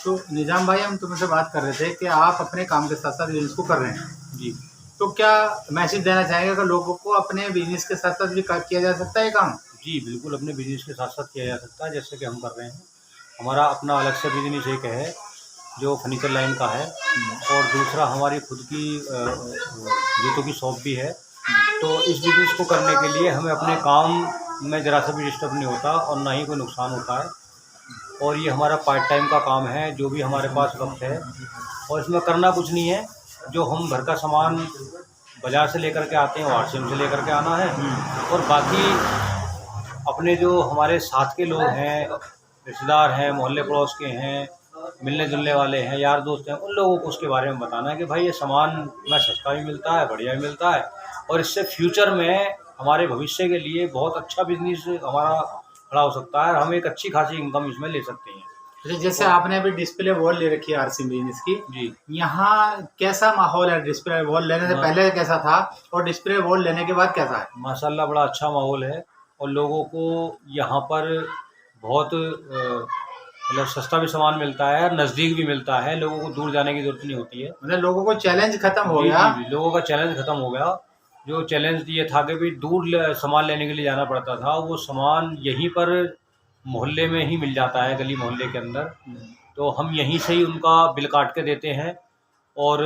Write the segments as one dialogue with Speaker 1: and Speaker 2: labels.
Speaker 1: तो निजाम भाई, हम तुमसे बात कर रहे थे कि आप अपने काम के साथ साथ बिजनेस को कर रहे हैं।
Speaker 2: जी।
Speaker 1: तो क्या मैसेज देना चाहेंगे कि लोगों को अपने बिजनेस के साथ साथ भी किया जा सकता है ये काम?
Speaker 2: जी, बिल्कुल अपने बिज़नेस के साथ-साथ किया जा सकता है, जैसे कि हम कर रहे हैं। हमारा अपना अलग से बिज़नेस एक है, जो फर्नीचर लाइन का है, और दूसरा हमारी खुद की जूतों की शॉप भी है। तो इस बिज़नेस को करने के लिए हमें अपने काम में ज़रा सा भी डिस्टर्ब नहीं होता और ना ही कोई नुकसान होता है। और ये हमारा पार्ट टाइम का काम है, जो भी हमारे पास वक़्त है, और इसमें करना कुछ नहीं है। जो हम घर का सामान बाज़ार से लेकर के आते हैं, वो आरसीएम से लेकर के आना है, और बाकी अपने जो हमारे साथ के लोग हैं, रिश्तेदार हैं, मोहल्ले पड़ोस के हैं, मिलने-जुलने वाले हैं, यार दोस्त हैं, उन लोगों को उसके बारे में बताना है कि भाई ये सामान में सस्ता भी मिलता है, बढ़िया भी मिलता है, और इससे फ्यूचर में हमारे भविष्य के लिए बहुत अच्छा बिज़नेस हमारा खड़ा हो सकता है और हम एक अच्छी खासी इनकम इसमें ले सकते हैं।
Speaker 1: अच्छा, जैसे आपने अभी डिस्प्ले वॉल ले रखी है आरसी बिजनेस की,
Speaker 2: जी।
Speaker 1: यहाँ कैसा माहौल है? डिस्प्ले वॉल लेने से पहले कैसा था और डिस्प्ले वॉल लेने के बाद कैसा है?
Speaker 2: माशाल्लाह बड़ा अच्छा माहौल है, और लोगों को यहाँ पर बहुत मतलब सस्ता भी सामान मिलता है और नज़दीक भी मिलता है, लोगों को दूर जाने की ज़रूरत नहीं होती है।
Speaker 1: मतलब लोगों को चैलेंज खत्म हो
Speaker 2: जी,
Speaker 1: गया।
Speaker 2: जी, जी, लोगों का चैलेंज ख़त्म हो गया। जो चैलेंज ये था कि भाई दूर सामान लेने के लिए जाना पड़ता था, वो सामान यहीं पर मोहल्ले में ही मिल जाता है, गली मोहल्ले के अंदर। तो हम यहीं से ही उनका बिल काट के देते हैं और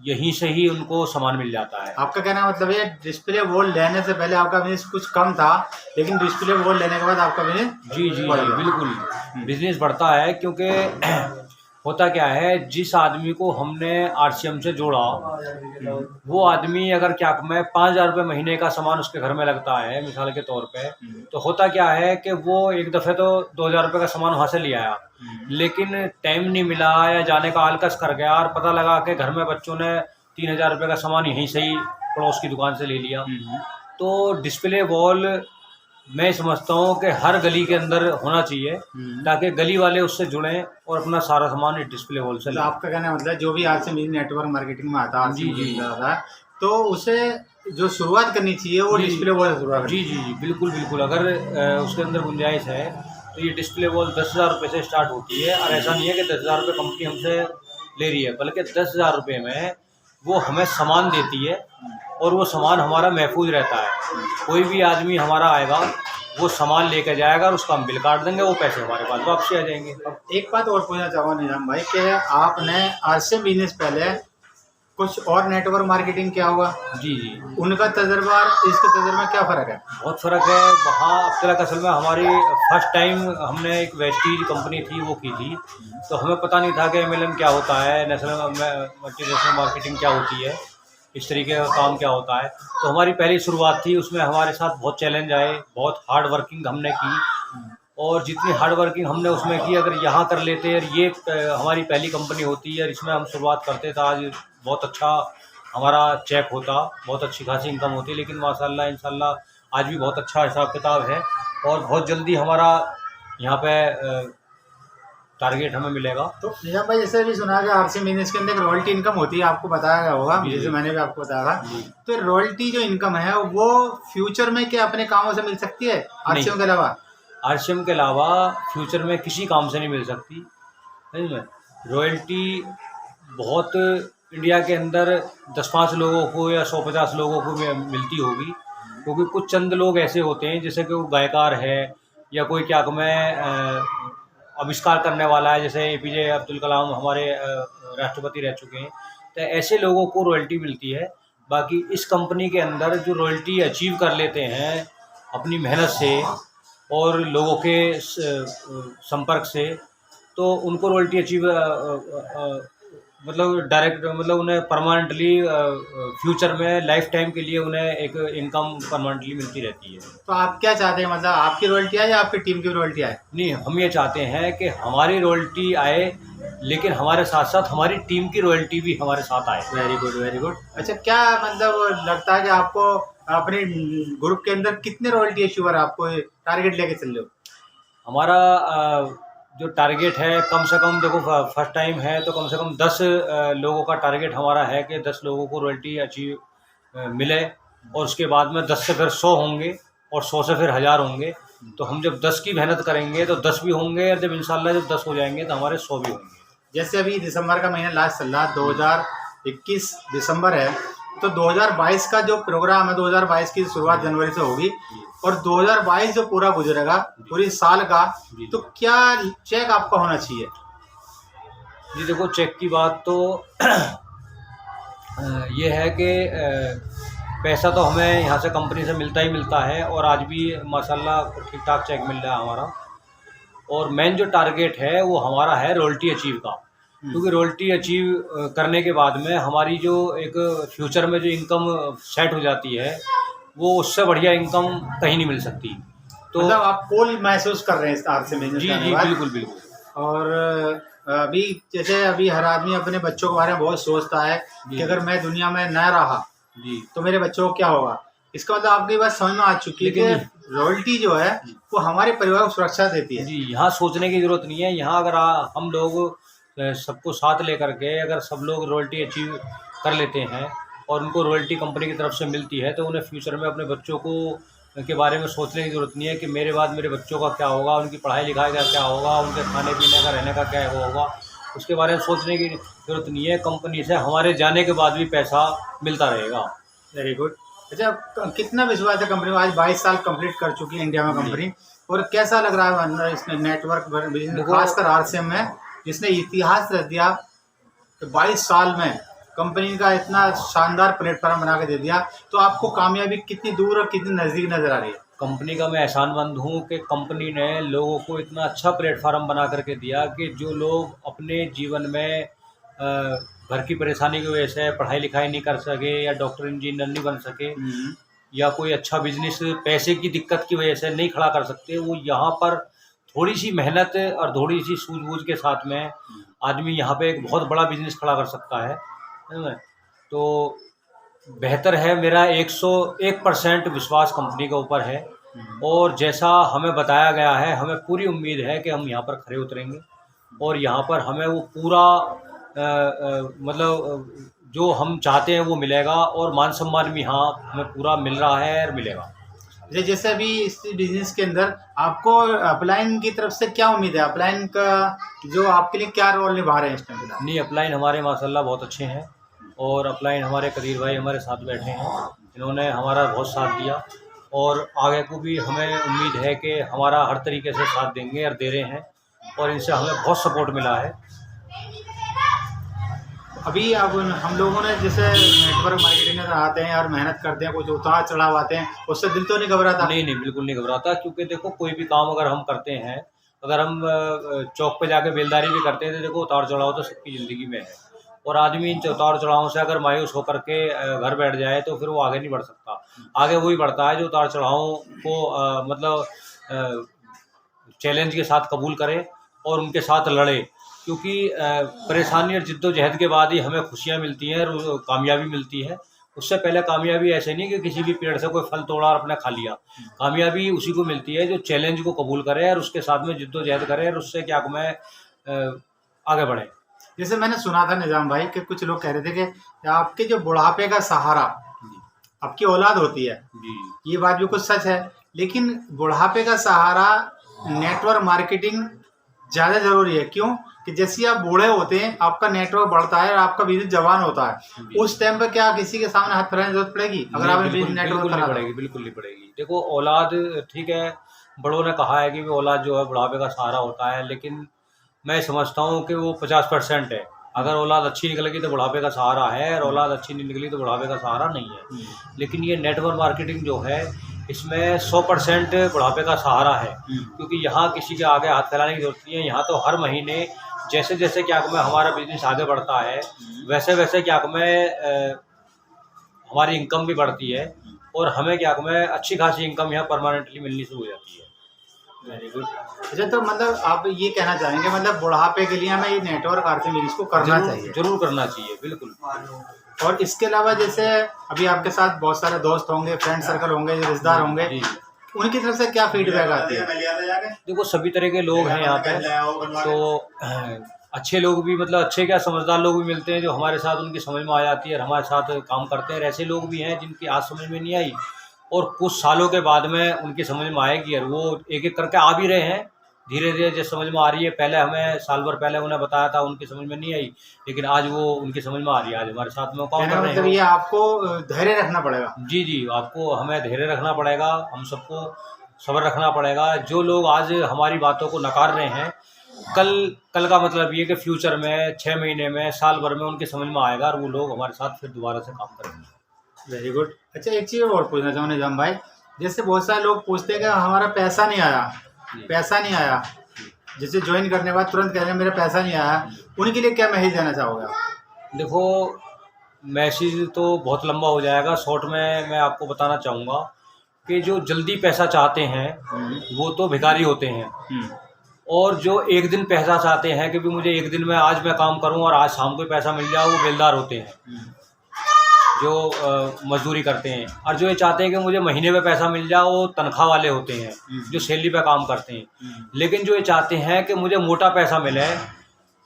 Speaker 2: यहीं से ही उनको सामान मिल जाता है।
Speaker 1: आपका कहना मतलब ये डिस्प्ले वॉल लेने से पहले आपका बिजनेस कुछ कम था, लेकिन डिस्प्ले वॉल लेने के बाद आपका बिजनेस
Speaker 2: जी, जी,
Speaker 1: बढ़
Speaker 2: जी,
Speaker 1: गया।
Speaker 2: बिल्कुल। बिज़नेस बढ़ता है, क्योंकि होता क्या है, जिस आदमी को हमने आरसीएम से जोड़ा, वो आदमी अगर क्या मैं 5,000 रुपये महीने का सामान उसके घर में लगता है मिसाल के तौर पे, तो होता क्या है कि वो एक दफ़े तो 2,000 रुपये का सामान वहाँ से ले आया, लेकिन टाइम नहीं मिला या जाने का आलकस कर गया और पता लगा कि घर में बच्चों ने 3,000 रुपये का सामान यहीं से ही पड़ोस की दुकान से ले लिया। तो डिस्प्ले वॉल मैं समझता हूँ कि हर गली के अंदर होना चाहिए, ताकि गली वाले उससे जुड़ें और अपना सारा सामान इस डिस्प्ले वॉल से
Speaker 1: तो
Speaker 2: लें।
Speaker 1: आपका कहना मतलब जो भी आज से नेटवर्क मार्केटिंग में आता है,
Speaker 2: जी, जी।
Speaker 1: तो उसे जो शुरुआत करनी चाहिए वो
Speaker 2: जी।
Speaker 1: डिस्प्ले वॉल से शुरुआत
Speaker 2: जी, जी, जी, बिल्कुल, बिल्कुल। अगर उसके अंदर गुंजाइश है, तो ये डिस्प्ले वॉल 10,000 रुपये से स्टार्ट होती है, और ऐसा नहीं है कि 10,000 रुपये कंपनी हमसे ले रही है, बल्कि 10,000 रुपये में वो हमें सामान देती है और वो सामान हमारा महफूज रहता है। कोई भी आदमी हमारा आएगा, वो सामान लेकर जाएगा और उसका हम बिल काट देंगे, वो पैसे हमारे पास वापसी आ जाएंगे।
Speaker 1: अब एक बात और पूछना चाहूँगा निजाम भाई कि आपने आरसीएम बिजनेस पहले कुछ और नेटवर्क मार्केटिंग किया होगा,
Speaker 2: जी, जी।
Speaker 1: उनका तजर्बा और इसका तजर्बा में क्या फ़र्क है?
Speaker 2: बहुत फ़र्क है। वहाँ अब तक असल में हमारी फर्स्ट टाइम हमने एक वेस्टीज कंपनी थी वो की थी, तो हमें पता नहीं था कि एमएलएम क्या होता है, मल्टीनेशनल मार्केटिंग क्या होती है, इस तरीके का काम क्या होता है। तो हमारी पहली शुरुआत थी, उसमें हमारे साथ बहुत चैलेंज आए, बहुत हार्ड वर्किंग हमने की, और जितनी हार्ड वर्किंग हमने उसमें की, अगर यहाँ कर लेते और ये हमारी पहली कंपनी होती और इसमें हम शुरुआत करते, तो आज बहुत अच्छा हमारा चेक होता, बहुत अच्छी खासी इनकम होती। लेकिन माशाल्लाह इंशाल्लाह आज भी बहुत अच्छा हिसाब किताब है, और बहुत जल्दी हमारा यहाँ पे टारगेट हमें मिलेगा।
Speaker 1: तो निजाम भाई, जैसे भी सुना कि आरसीएम बिजनेस के अंदर रॉयल्टी इनकम होती है, आपको बताया गया होगा, जैसे मैंने भी आपको बताया था। तो रॉयल्टी जो इनकम है वो फ्यूचर में क्या अपने कामों से मिल सकती है आरसीएम के अलावा?
Speaker 2: आरसीएम के अलावा फ्यूचर में किसी काम से नहीं मिल सकती। समझ में? रॉयल्टी बहुत इंडिया के अंदर 10-5 लोगों को या 100-50 लोगों को मिलती होगी, क्योंकि कुछ चंद लोग ऐसे होते हैं, जैसे कि वो गायकार है या कोई क्या आविष्कार करने वाला है, जैसे एपीजे अब्दुल कलाम हमारे राष्ट्रपति रह चुके हैं, तो ऐसे लोगों को रॉयल्टी मिलती है। बाकी इस कंपनी के अंदर जो रॉयल्टी अचीव कर लेते हैं अपनी मेहनत से और लोगों के संपर्क से, तो उनको रॉयल्टी अचीव मतलब डायरेक्ट मतलब उन्हें परमानेंटली फ्यूचर में लाइफ टाइम के लिए उन्हें एक इनकम परमानेंटली मिलती रहती है।
Speaker 1: तो आप क्या चाहते हैं, मतलब आपकी रॉयल्टी आए या आपकी टीम की रॉयल्टी आए?
Speaker 2: नहीं, हम ये चाहते हैं कि हमारी रॉयल्टी आए, लेकिन हमारे साथ साथ हमारी टीम की रॉयल्टी भी हमारे साथ आए।
Speaker 1: Very good, very good. अच्छा, क्या मतलब लगता है कि आपको अपने ग्रुप के अंदर कितने रॉयल्टी अचीवर आपको टारगेट लेके चल रहे हो?
Speaker 2: हमारा जो टारगेट है, कम से कम देखो फर्स्ट टाइम है तो कम से कम 10 लोगों का टारगेट हमारा है कि 10 लोगों को रॉयल्टी अचीव मिले, और उसके बाद में 10 से फिर 100 होंगे और 100 से फिर 1000 होंगे। तो हम जब 10 की मेहनत करेंगे तो 10 भी होंगे, और जब इंशाल्लाह जब 10 हो जाएंगे तो हमारे 100 भी होंगे।
Speaker 1: जैसे अभी दिसंबर का महीना लास्ट चल रहा, 2021 दिसंबर है, तो 2022 का जो प्रोग्राम है, 2022 की शुरुआत जनवरी से होगी और 2022 जो पूरा गुजरेगा पूरी साल का, तो क्या चेक आपका होना चाहिए?
Speaker 2: जी देखो, चेक की बात तो ये है कि पैसा तो हमें यहाँ से कंपनी से मिलता ही मिलता है, और आज भी माशाल्लाह ठीक ठाक चेक मिल रहा है हमारा। और मेन जो टारगेट है वो हमारा है रॉयल्टी अचीव का, क्योंकि रॉयल्टी अचीव करने के बाद में हमारी जो एक फ्यूचर में जो इनकम सेट हो जाती है, वो उससे बढ़िया इनकम कहीं नहीं मिल सकती। तो
Speaker 1: मतलब आप कूल महसूस कर रहे हैं इस आर से बिजनेस
Speaker 2: जी
Speaker 1: करने
Speaker 2: जी
Speaker 1: के बाद?
Speaker 2: बिल्कुल बिल्कुल।
Speaker 1: और अभी जैसे अभी हर आदमी अपने बच्चों के बारे में बहुत सोचता है कि अगर मैं दुनिया में न रहा
Speaker 2: जी
Speaker 1: तो मेरे बच्चों को क्या होगा। इसका मतलब आपकी बात समझ में आ चुकी है कि रॉयल्टी जो है वो हमारे परिवार को सुरक्षा देती है।
Speaker 2: जी, यहाँ सोचने की ज़रूरत नहीं है। यहाँ अगर हम लोग सबको साथ लेकर के अगर सब लोग रॉयल्टी अचीव कर लेते हैं और उनको रॉयल्टी कंपनी की तरफ से मिलती है, तो उन्हें फ्यूचर में अपने बच्चों को के बारे में सोचने की ज़रूरत नहीं है कि मेरे बाद मेरे बच्चों का क्या होगा, उनकी पढ़ाई लिखाई का क्या होगा, उनके खाने पीने का रहने का क्या होगा, उसके बारे में सोचने की ज़रूरत नहीं है। कंपनी से हमारे जाने के बाद भी पैसा मिलता रहेगा।
Speaker 1: Very good. अच्छा, कितना विश्वास है कंपनी को? आज 22 साल कंप्लीट कर चुकी है इंडिया में कंपनी, और कैसा लग रहा है अंदर इसने नेटवर्क बिजनेस, खासकर आरसीएम में जिसने इतिहास रच दिया कि 22 साल में कंपनी का इतना शानदार प्लेटफॉर्म बना के दे दिया, तो आपको कामयाबी कितनी दूर और कितनी नज़दीक नज़र आ रही है?
Speaker 2: कंपनी का मैं एहसानमंद हूँ कि कंपनी ने लोगों को इतना अच्छा प्लेटफार्म बना करके दिया कि जो लोग अपने जीवन में घर की परेशानी की वजह से पढ़ाई लिखाई नहीं कर सके या डॉक्टर इंजीनियर नहीं बन सके या कोई अच्छा बिजनेस पैसे की दिक्कत की वजह से नहीं खड़ा कर सकते, वो यहाँ पर थोड़ी सी मेहनत और थोड़ी सी सूझबूझ के साथ में आदमी यहाँ पे एक बहुत बड़ा बिजनेस खड़ा कर सकता है ना। तो बेहतर है, मेरा 101% विश्वास कंपनी के ऊपर है, और जैसा हमें बताया गया है हमें पूरी उम्मीद है कि हम यहाँ पर खरे उतरेंगे और यहाँ पर हमें वो पूरा मतलब जो हम चाहते हैं वो मिलेगा, और मान सम्मान भी यहाँ हमें पूरा मिल रहा है और मिलेगा।
Speaker 1: जैसे अभी इस बिजनेस के अंदर आपको अपलाइन की तरफ से क्या उम्मीद है? अपलाइन का जो आपके लिए क्या रोल निभा रहे हैं इस टाइम?
Speaker 2: नहीं, अपलाइन हमारे माशाल्लाह बहुत अच्छे हैं, और अपलाइन हमारे कदीर भाई हमारे साथ बैठे हैं, इन्होंने हमारा बहुत साथ दिया, और आगे को भी हमें उम्मीद है कि हमारा हर तरीके से साथ देंगे और दे रहे हैं, और इनसे हमें बहुत सपोर्ट मिला है।
Speaker 1: अभी अब हम लोगों ने जैसे नेटवर्क मार्केटिंग में आते हैं और मेहनत करते हैं, कुछ उतार चढ़ाव आते हैं, उससे दिल तो नहीं घबराता?
Speaker 2: नहीं नहीं, बिल्कुल नहीं घबराता, क्योंकि देखो कोई भी काम अगर हम करते हैं, अगर हम चौक पे जाके बेलदारी भी करते हैं, तो देखो उतार चढ़ाव तो सबकी ज़िंदगी में है, और आदमी इन उतार चढ़ावों से अगर मायूस होकर के घर बैठ जाए तो फिर वो आगे नहीं बढ़ सकता। आगे वही बढ़ता है जो उतार चढ़ावों को मतलब चैलेंज के साथ कबूल करे और उनके साथ लड़े, क्योंकि परेशानी और जिद्दोजहद के बाद ही हमें खुशियाँ मिलती हैं और कामयाबी मिलती है। उससे पहले कामयाबी ऐसे नहीं कि किसी भी पेड़ से कोई फल तोड़ा और अपने खा लिया। कामयाबी उसी को मिलती है जो चैलेंज को कबूल करे और उसके साथ में जिद्दोजहद करे और उससे क्या मैं आगे बढ़े।
Speaker 1: जैसे मैंने सुना था निजाम भाई कि कुछ लोग कह रहे थे कि आपके जो बुढ़ापे का सहारा आपकी औलाद होती है। ये बात भी कुछ सच है, लेकिन बुढ़ापे का सहारा नेटवर्क मार्केटिंग ज़्यादा ज़रूरी है। क्यों? कि जैसे आप बूढ़े होते हैं आपका नेटवर्क बढ़ता है और आपका बिजनेस जवान होता है, उस टाइम पर क्या किसी के सामने हाथ फैलाने की जरूरत पड़ेगी अगर आपने बिजनेस नेटवर्क
Speaker 2: नहीं पड़ेगी, बिल्कुल नहीं पड़ेगी। देखो औलाद ठीक है, बड़ों ने कहा है कि औलाद जो है बुढ़ापे का सहारा होता है, लेकिन मैं समझता हूँ कि वो 50% है। अगर औलाद अच्छी निकलेगी तो बुढ़ापे का सहारा है, और औलाद अच्छी नहीं निकली तो बुढ़ापे का सहारा नहीं है। लेकिन ये नेटवर्क मार्केटिंग जो है इसमें 100% बुढ़ापे का सहारा है, क्योंकि यहाँ किसी के आगे हाथ फैलाने की जरूरत नहीं है। यहाँ तो हर महीने जैसे जैसे क्या मैं हमारा बिजनेस आगे बढ़ता है वैसे वैसे क्या मैं हमारी इनकम भी बढ़ती है, और हमें क्या मैं अच्छी खासी इनकम यहाँ परमानेंटली मिलनी शुरू हो जाती है।
Speaker 1: Very good. अच्छा, तो मतलब आप ये कहना चाहेंगे मतलब बुढ़ापे के लिए हमें ये नेटवर्क मार्केटिंग बिजनेस को करना चाहिए?
Speaker 2: जरूर करना चाहिए, बिल्कुल।
Speaker 1: और इसके अलावा जैसे अभी आपके साथ बहुत सारे दोस्त होंगे, फ्रेंड सर्कल होंगे, रिश्तेदार होंगे, उनकी तरफ से क्या फीडबैक आती है?
Speaker 2: देखो सभी तरह के लोग हैं यहाँ पे, तो अच्छे लोग भी मतलब अच्छे क्या समझदार लोग भी मिलते हैं जो हमारे साथ उनकी समझ में आ जाती है और हमारे साथ काम करते हैं। ऐसे लोग भी हैं जिनकी आज समझ में नहीं आई और कुछ सालों के बाद में उनकी समझ में आएगी, और वो एक एक करके आ भी रहे हैं धीरे धीरे, जैसे समझ में आ रही है। पहले हमें साल भर पहले उन्हें बताया था, उनकी समझ में नहीं आई, लेकिन आज वो उनकी समझ में आ रही है, आज हमारे साथ में वो काम
Speaker 1: कहने
Speaker 2: कर
Speaker 1: का
Speaker 2: रहे
Speaker 1: मतलब
Speaker 2: हैं।
Speaker 1: ये आपको धैर्य रखना पड़ेगा।
Speaker 2: जी जी, आपको हमें धैर्य रखना पड़ेगा, हम सबको सब्र रखना पड़ेगा। जो लोग आज हमारी बातों को नकार रहे हैं, कल का मतलब ये कि फ्यूचर में 6 महीने में, साल भर में उनकी समझ में आएगा, और वो लोग हमारे साथ फिर दोबारा से काम करेंगे।
Speaker 1: Very good. अच्छा, एक चीज़ और पूछना चाहूँ निजाम भाई, जैसे बहुत सारे लोग पूछते हैं कि हमारा पैसा नहीं आया, पैसा नहीं आया, जैसे ज्वाइन करने के बाद तुरंत कह रहे हैं मेरा पैसा नहीं आया, उनके लिए क्या मैसेज देना चाहोगे आप?
Speaker 2: देखो, मैसेज तो बहुत लंबा हो जाएगा, शॉर्ट में मैं आपको बताना चाहूँगा कि जो जल्दी पैसा चाहते हैं वो तो भिखारी होते हैं, और जो एक दिन पैसा चाहते हैं कि भी मुझे एक दिन में आज मैं काम करूं और आज शाम को पैसा मिल जाए, वो बेलदार होते हैं जो मजदूरी करते हैं। और जो ये चाहते हैं कि मुझे महीने में पैसा मिल जाए, वो तनख्वाह वाले होते हैं जो सैलरी पे काम करते हैं। लेकिन जो ये चाहते हैं कि मुझे मोटा पैसा मिले,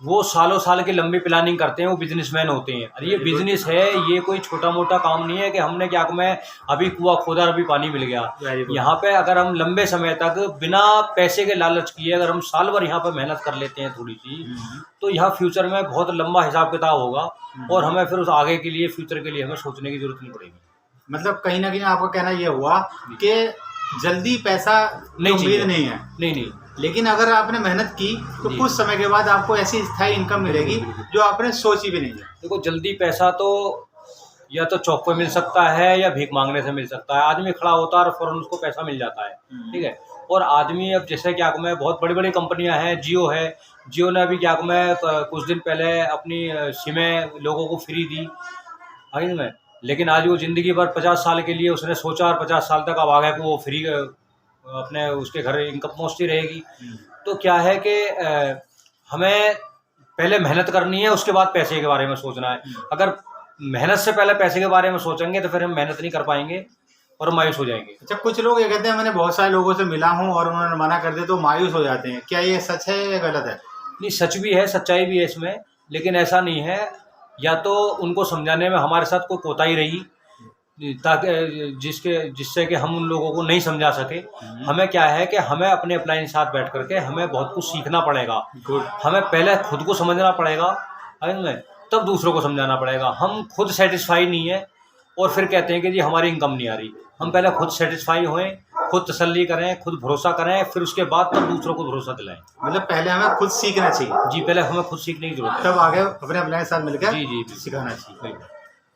Speaker 2: वो सालों साल की लंबी प्लानिंग करते हैं, वो बिजनेसमैन होते हैं। और ये बिजनेस है, ये कोई छोटा मोटा काम नहीं है कि हमने क्या मैं अभी कुआं खोदा और अभी पानी मिल गया। यहाँ पे अगर हम लंबे समय तक बिना पैसे के लालच किए अगर हम साल भर यहाँ पे मेहनत कर लेते हैं थोड़ी सी, तो यहाँ फ्यूचर में बहुत लंबा हिसाब किताब होगा, और हमें फिर उस आगे के लिए, फ्यूचर के लिए हमें सोचने की जरूरत नहीं पड़ेगी।
Speaker 1: मतलब कहीं ना कहीं आपका कहना ये हुआ कि जल्दी पैसा
Speaker 2: नहीं
Speaker 1: उम्मीद
Speaker 2: चाहिए।
Speaker 1: नहीं है,
Speaker 2: नहीं,
Speaker 1: लेकिन अगर आपने मेहनत की तो
Speaker 2: जी।
Speaker 1: कुछ समय के बाद आपको ऐसी स्थायी इनकम मिलेगी जो आपने सोची भी नहीं है।
Speaker 2: देखो, जल्दी पैसा तो या तो चौक पे मिल सकता है या भीख मांगने से मिल सकता है। आदमी खड़ा होता है और फौरन उसको पैसा मिल जाता है, ठीक है। और आदमी अब जैसे क्या मैं, बहुत बड़ी बड़ी कंपनियां हैं, जियो है, जियो ने अभी क्या मैं कुछ दिन पहले अपनी सिमें लोगों को फ्री दी, है ना। लेकिन आज वो ज़िंदगी भर 50 साल के लिए उसने सोचा, और 50 साल तक अब आ गया कि वो फ्री अपने उसके घर इनकम पहुँचती रहेगी। तो क्या है कि हमें पहले मेहनत करनी है, उसके बाद पैसे के बारे में सोचना है। अगर मेहनत से पहले पैसे के बारे में सोचेंगे तो फिर हम मेहनत नहीं कर पाएंगे और मायूस हो जाएंगे।
Speaker 1: अच्छा, कुछ लोग ये कहते हैं मैंने बहुत सारे लोगों से मिला हूँ और उन्होंने मना कर दिया तो मायूस हो जाते हैं, क्या ये सच है या गलत है?
Speaker 2: नहीं, सच भी है, सच्चाई भी है इसमें, लेकिन ऐसा नहीं है। या तो उनको समझाने में हमारे साथ कोई कोताही रही, ताकि जिससे कि हम उन लोगों को नहीं समझा सके। हमें क्या है कि हमें अपने अपलाइन साथ बैठ करके हमें बहुत कुछ सीखना पड़ेगा। हमें पहले खुद को समझना पड़ेगा, है ना, तब दूसरों को समझाना पड़ेगा। हम खुद सेटिस्फाई नहीं है और फिर कहते हैं कि जी हमारी इनकम नहीं आ रही। हम पहले खुद सेटिस्फाई होएं, खुद तसल्ली करें, खुद भरोसा करें, फिर उसके बाद तब दूसरों को भरोसा दिलाएं।
Speaker 1: मतलब पहले हमें खुद सीखना चाहिए।
Speaker 2: जी, पहले हमें खुद सीखने की जरूरत है,
Speaker 1: तब आगे अपने अपने साथ मिलकर
Speaker 2: जी
Speaker 1: सिखाना चाहिए।
Speaker 2: बिल्कुल।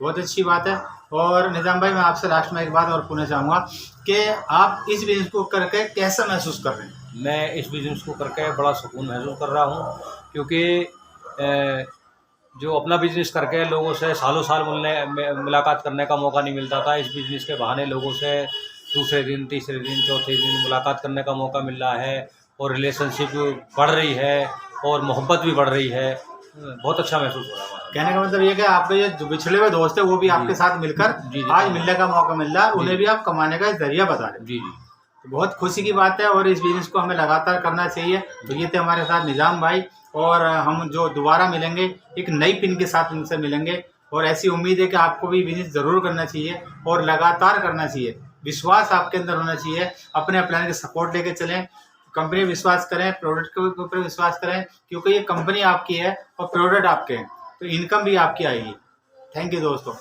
Speaker 1: बहुत अच्छी बात है। और निजाम भाई, मैं आपसे लास्ट में एक बात और पूछना चाहूँगा कि आप इस बिजनेस को करके कैसा महसूस कर रहे हैं?
Speaker 2: मैं इस बिज़नेस को करके बड़ा सुकून महसूस कर रहा हूँ, क्योंकि जो अपना बिज़नेस करके लोगों से सालों साल मुलाकात करने का मौका नहीं मिलता था, इस बिज़नेस के बहाने लोगों से दूसरे दिन, तीसरे दिन, चौथे दिन मुलाकात करने का मौका मिल रहा है, और रिलेशनशिप बढ़ रही है और मोहब्बत भी बढ़ रही है। बहुत अच्छा महसूस हो रहा है।
Speaker 1: कहने का मतलब ये कि आपके ये जो बिछड़े हुए दोस्त है वो भी आपके साथ मिलकर
Speaker 2: जी,
Speaker 1: आज मिलने का मौका मिल रहा है, उन्हें भी आप कमाने का जरिया बता रहे हैं।
Speaker 2: जी।
Speaker 1: तो बहुत खुशी की बात है और इस बिजनेस को हमें लगातार करना चाहिए। तो ये थे हमारे साथ निजाम भाई, और हम जो दोबारा मिलेंगे एक नई पिन के साथ उनसे मिलेंगे, और ऐसी उम्मीद है कि आपको भी बिजनेस ज़रूर करना चाहिए और लगातार करना चाहिए। विश्वास आपके अंदर होना चाहिए, अपने प्लान के सपोर्ट लेके चलें, कंपनी विश्वास करें, प्रोडक्ट के ऊपर विश्वास करें, क्योंकि ये कंपनी आपकी है और प्रोडक्ट आपके हैं, तो इनकम भी आपकी आएगी। थैंक यू दोस्तों।